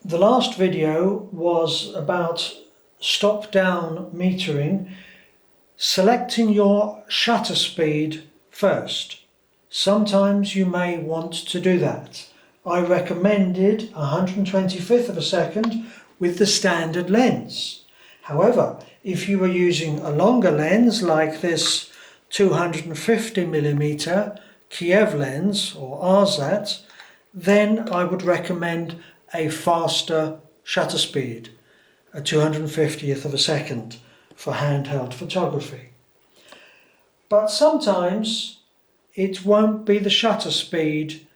The last video was about stop-down metering, selecting your shutter speed first. Sometimes you may want to do that. I recommended 125th of a second with the standard lens. However, if you were using a longer lens like this 250mm Kiev lens or RZAT, then I would recommend a faster shutter speed, a 250th of a second for handheld photography. But sometimes it won't be the shutter speed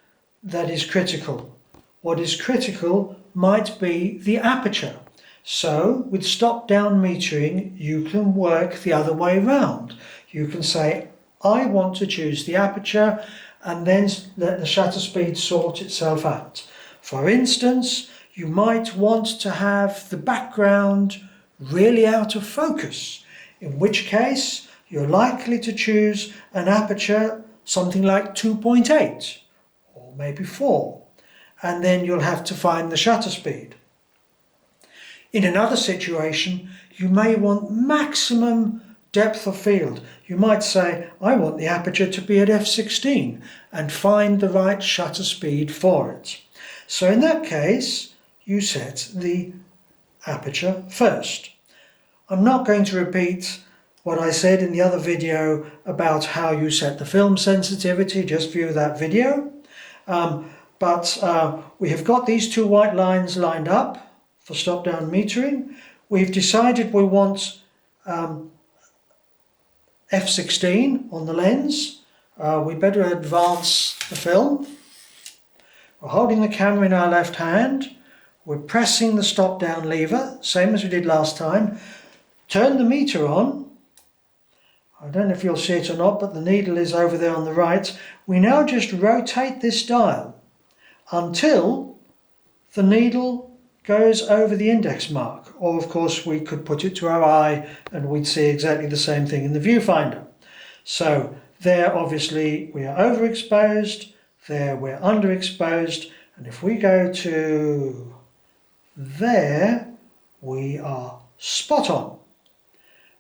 that is critical. What is critical might be the aperture. So with stop-down metering, you can work the other way round. You can say, I want to choose the aperture and then let the shutter speed sort itself out. For instance, you might want to have the background really out of focus, in which case you're likely to choose an aperture something like 2.8 or maybe 4, and then you'll have to find the shutter speed. In another situation, you may want maximum depth of field. You might say, I want the aperture to be at f16 and find the right shutter speed for it. So in that case, you set the aperture first. I'm not going to repeat what I said in the other video about how you set the film sensitivity, just view that video. But we have got these two white lines lined up for stop-down metering. We've decided we want f16 on the lens. We better advance the film. We're holding the camera in our left hand. We're pressing the stop-down lever, same as we did last time. Turn the meter on. I don't know if you'll see it or not, but the needle is over there on the right. We now just rotate this dial until the needle goes over the index mark. Or of course we could put it to our eye and we'd see exactly the same thing in the viewfinder. So there obviously we are overexposed, there we're underexposed, and if we go to there, we are spot on.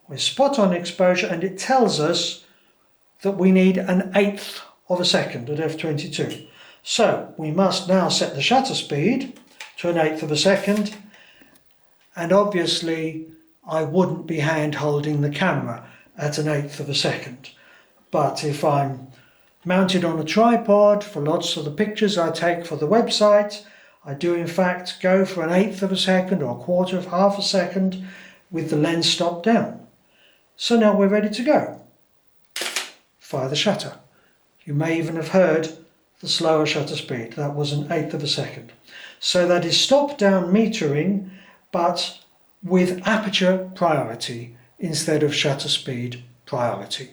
We're spot on exposure, and it tells us that we need 1/8 of a second at f22. So we must now set the shutter speed to 1/8 of a second, and obviously I wouldn't be hand holding the camera at 1/8 of a second. But if I'm mounted on a tripod for lots of the pictures I take for the website, I do in fact go for 1/8 of a second or 1/4 of half a second with the lens stopped down. So now we're ready to go. Fire the shutter. You may even have heard the slower shutter speed. That was 1/8 of a second. So that is stop-down metering, but with aperture priority instead of shutter speed priority.